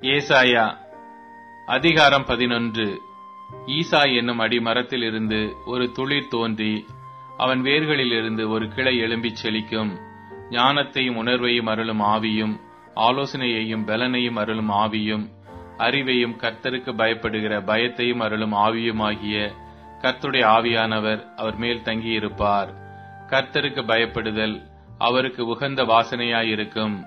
ஏசாயா அதிகாரம் 11. ஈசா என்னும் அடிமரத்தில் இருந்து ஒரு துளிர் தோன்றி அவன் வேர்களிலிருந்து ஒரு கிளை எழும்பிச் செழிக்கும். ஞானத்தையும் உணர்வையும் அருளும் ஆவியும், ஆலோசனையையும் பலனையும் அருளும் ஆவியும், அறிவையும் கர்த்தருக்கு பயப்படுகிற பயத்தையும் அருளும் ஆவியுமாகிய கர்த்தருடைய ஆவியானவர் அவர் மேல் தங்கியிருப்பார். கர்த்தருக்கு பயப்படுதல் அவருக்கு உகந்த வாசனையாயிருக்கும்.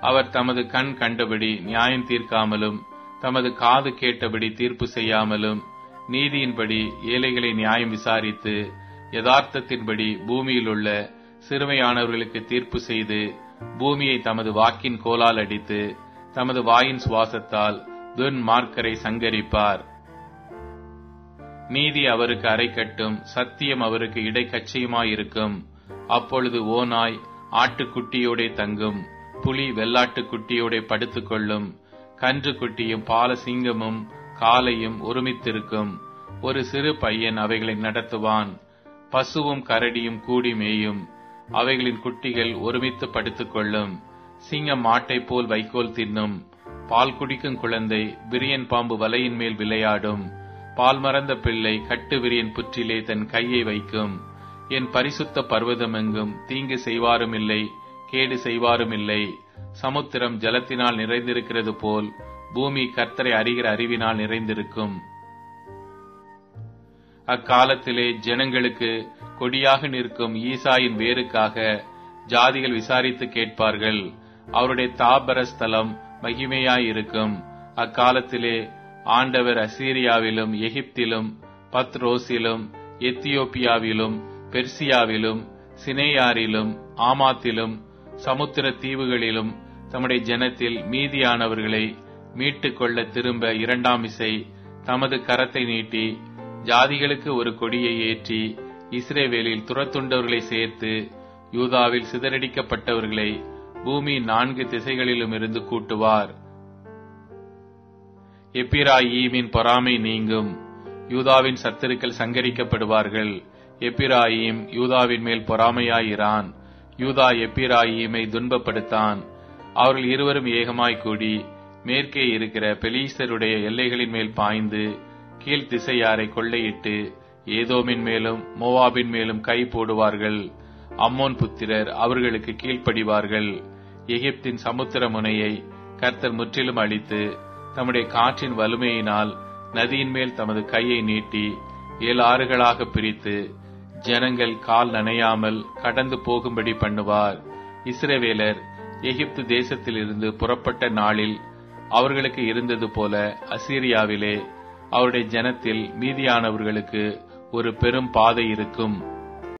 அவர் தமது கண் கண்டபடி நியாயம் தீர்க்காமலும், தமது காது கேட்டபடி தீர்ப்பு செய்யாமலும், நீதியின்படி ஏழைகளை நியாயம் விசாரித்து, யதார்த்தத்தின்படி பூமியில் உள்ள சிறுமையானவர்களுக்கு தீர்ப்பு செய்து, பூமியை தமது வாக்கின் கோலால் அடித்து, தமது வாயின் சுவாசத்தால் துன்மார்க்கரை சங்கரிப்பார். நீதி அவருக்கு அரைக்கட்டும், சத்தியம் அவருக்கு இடைக்கச்சையுமாயிருக்கும். அப்பொழுது ஓநாய் ஆட்டுக்குட்டியோடே தங்கும், புலி வெள்ளாட்டுக்குட்டியோடே படுத்துக்கொள்ளும். கன்று குட்டியும் பால சிங்கமும் காளையும் ஒருமித்திருக்கும். ஒரு சிறு பையன் அவைகளை நடத்துவான். பசுவும் கரடியும் கூடி மேயும். அவைகளின் குட்டிகள் ஒருமித்து படுத்துக்கொள்ளும். சிங்கம் மாட்டை போல் வைக்கோல் தின்னும். பால் குடிக்கும் குழந்தை விரியன் பாம்பு வலையின் மேல் விளையாடும். பால் மறந்த பிள்ளை கட்டு விரியன் புற்றிலே தன் கையை வைக்கும். என் பரிசுத்த பர்வதமெங்கும் தீங்கு செய்வாரும் இல்லை, கேடு செய்வாரும் இல்லை. சமுத்திரம் ஜலத்தினால் நிறைந்திருக்கிறது போல் பூமி கர்த்தரை அறிகிற அறிவினால் நிறைந்திருக்கும். அக்காலத்திலே ஜனங்களுக்கு கொடியாக நிற்கும் ஈசாயின் வேருக்காக ஜாதிகள் விசாரித்து கேட்பார்கள். அவருடைய தாபர ஸ்தலம் மகிமையாயிருக்கும். அக்காலத்திலே ஆண்டவர் அசீரியாவிலும், எகிப்திலும், பத்ரோசிலும், எத்தியோப்பியாவிலும், பெர்சியாவிலும், சினேயாரிலும், ஆமாத்திலும், சமுத்திர தீவுகளிலும் தம்முடைய ஜனத்தில் மீதியானவர்களை மீட்டுக் கொள்ள திரும்ப இரண்டாம் இசை தமது கரத்தை நீட்டி, ஜாதிகளுக்கு ஒரு கொடியை ஏற்றி, இஸ்ரவேலில் துரத்துண்டவர்களை சேர்த்து, யூதாவில் சிதறடிக்கப்பட்டவர்களை பூமி 4 திசைகளிலும் இருந்து கூட்டுவார். எப்பிராயீமின் பொறாமை நீங்கும். யூதாவின் சத்துருக்கள் சங்கரிக்கப்படுவார்கள். எப்பிராயீம் யூதாவின் மேல் பொறாமையாயிரான். யூதா எப்பிராயீமை துன்பப்படுத்தான். அவர்கள் இருவரும் ஏகமாய் கூடி மேற்கே இருக்கிற பெலீஸ்தருடைய எல்லைகளின் மேல் பாய்ந்து கீழ் திசையாரை கொள்ளையிட்டு ஏதோமின் மேலும் மோவாபின் மேலும் கை போடுவார்கள். அம்மோன் புத்திரர் அவர்களுக்கு கீழ்ப்படிவார்கள். எகிப்தின் சமுத்திர முனையை கர்த்தர் முற்றிலும் அழித்து, தம்முடைய காற்றின் வலிமையினால் நதியின் மேல் தமது கையை நீட்டி 7 ஆறுகளாக பிரித்து, ஜனங்கள் கால் நனையாமல் கடந்து போகும்படி பண்ணுவார். இஸ்ரவேலர் எகிப்து தேசத்திலிருந்து புறப்பட்ட நாளில் அவர்களுக்கு இருந்தது போல அசீரியாவிலே அவருடைய ஜனத்தில் மீதியானவர்களுக்கு ஒரு பெரும் பாதை இருக்கும்.